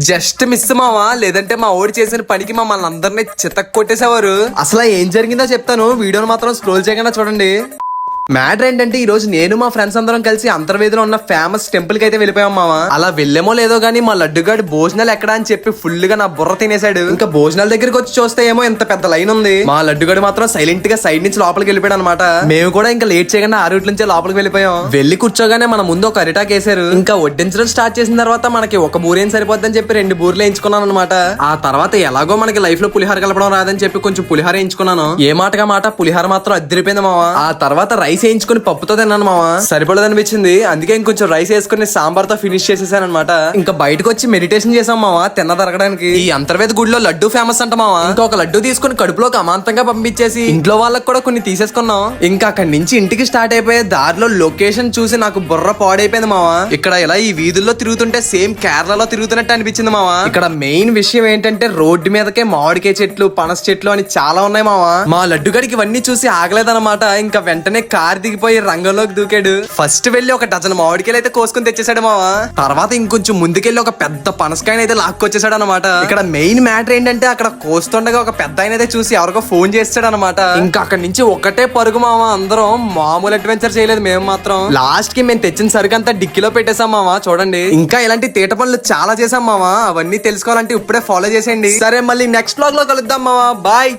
Just miss మావా, లేదంటే మా ఓడి చేసిన పనికి మమ్మల్ని అందరినీ చితక్ కొట్టేసేవారు. అసలు ఏం జరిగిందో చెప్తాను, వీడియోని మాత్రం స్క్రోల్ చేయకుండా చూడండి. మ్యాటర్ ఏంటంటే ఈ రోజు నేను మా ఫ్రెండ్స్ అందరం కలిసి అంతర్వేదిలో ఉన్న ఫేమస్ టెంపుల్ కి అయితే వెళ్ళిపోయాం మావా. అలా వెళ్ళేమో లేదో గానీ మా లడ్డుగాడు భోజనాలు ఎక్కడా అని చెప్పి ఫుల్ గా నా బుర్ర తినేశాడు. ఇంకా భోజనాల దగ్గరికి వచ్చి చూస్తే ఏమో ఎంత పెద్ద లైన్ ఉంది. మా లడ్డుగాడు మాత్రం సైలెంట్ గా సైడ్ నుంచి లోపలికి వెళ్ళిపోయాడు అనమాట. మేము కూడా ఇంకా లేట్ చేయకుండా ఆ రూట్ నుంచే లోపలికి వెళ్ళిపోయాం. వెళ్ళి కూర్చోగానే మన ముందు ఒక అరిటాక్ వేసారు. ఇంకా వడ్డించడం స్టార్ట్ చేసిన తర్వాత మనకి ఒక బూరేం సరిపోద్దని చెప్పి 2 బూర్లు వేయించుకున్నాను అనమాట. ఆ తర్వాత ఎలాగో మనకి లైఫ్ లో పులిహార కలపడం రాదని చెప్పి కొంచెం పులిహార వేయించుకున్నాను. ఏ మాటగా మాట పులిహార మాత్రం అద్దరిపోయింది మావా. ఆ తర్వాత రైస్ వేయించుకుని పప్పుతో తిన్నాను మావా. సరిపడదు అనిపించింది, అందుకే ఇంకొంచెం రైస్ వేసుకుని సాంబార్ తో ఫినిష్ చేసేసాను అనమాట. ఇంకా బయటకు వచ్చి మెడిటేషన్ చేసాం మావా తిన్న తరగడానికి. ఈ అంతర్వేద గుడిలో లడ్డు ఫేమస్ అంట మావా. ఇంకొక లడ్డు తీసుకుని కడుపులోకి అమాంతంగా పంపించేసి ఇంట్లో వాళ్ళకి కూడా కొన్ని తీసేసుకున్నాం. ఇంకా అక్కడి నుంచి ఇంటికి స్టార్ట్ అయిపోయే దారిలో లొకేషన్ చూసి నాకు బుర్ర పాడైపోయింది మావా. ఇక్కడ ఇలా ఈ వీధుల్లో తిరుగుతుంటే సేమ్ కేరళలో తిరుగుతున్నట్టు అనిపించింది మావా. ఇక్కడ మెయిన్ విషయం ఏంటంటే రోడ్డు మీదకే మామిడికాయ చెట్లు, పనస చెట్లు అని చాలా ఉన్నాయి మావా. మా లడ్డుగడికి ఇవన్నీ చూసి ఆగలేదన్నమాట. ఇంకా వెంటనే కార్ దిగిపోయి రంగంలోకి దూకాడు. ఫస్ట్ వెళ్లి ఒక డజన్ మామిడికాయలు అయితే కోసుకుని తెచ్చేసాడు మావా. తర్వాత ఇంకొంచెం ముందుకెళ్లి ఒక పెద్ద పనసకాయని అయితే లాక్కొచ్చేసాడు అనమాట. ఇక్కడ మెయిన్ మ్యాటర్ ఏంటంటే అక్కడ కోస్తుండగా ఒక పెద్ద ఆయన అయితే చూసి ఎవరికో ఫోన్ చేస్తాడు అనమాట. ఇంకా అక్కడి నుంచి ఒకటే పరుగు మావా. అందరం మామూలు అడ్వెంచర్ చేయలేదు మేము మాత్రం. లాస్ట్ కి మేము తెచ్చిన సరుకు అంతా డిక్కీలో పెట్టేసాం మావా. చూడండి, ఇంకా ఇలాంటి తీట పనులు చాలా చేసాం మావా. అవన్నీ తెలుసుకోవాలంటే ఇప్పుడే ఫాలో చేసేయండి. సరే, మళ్ళీ నెక్స్ట్ వ్లాగ్ లో కలుద్దాం మావా. బాయ్.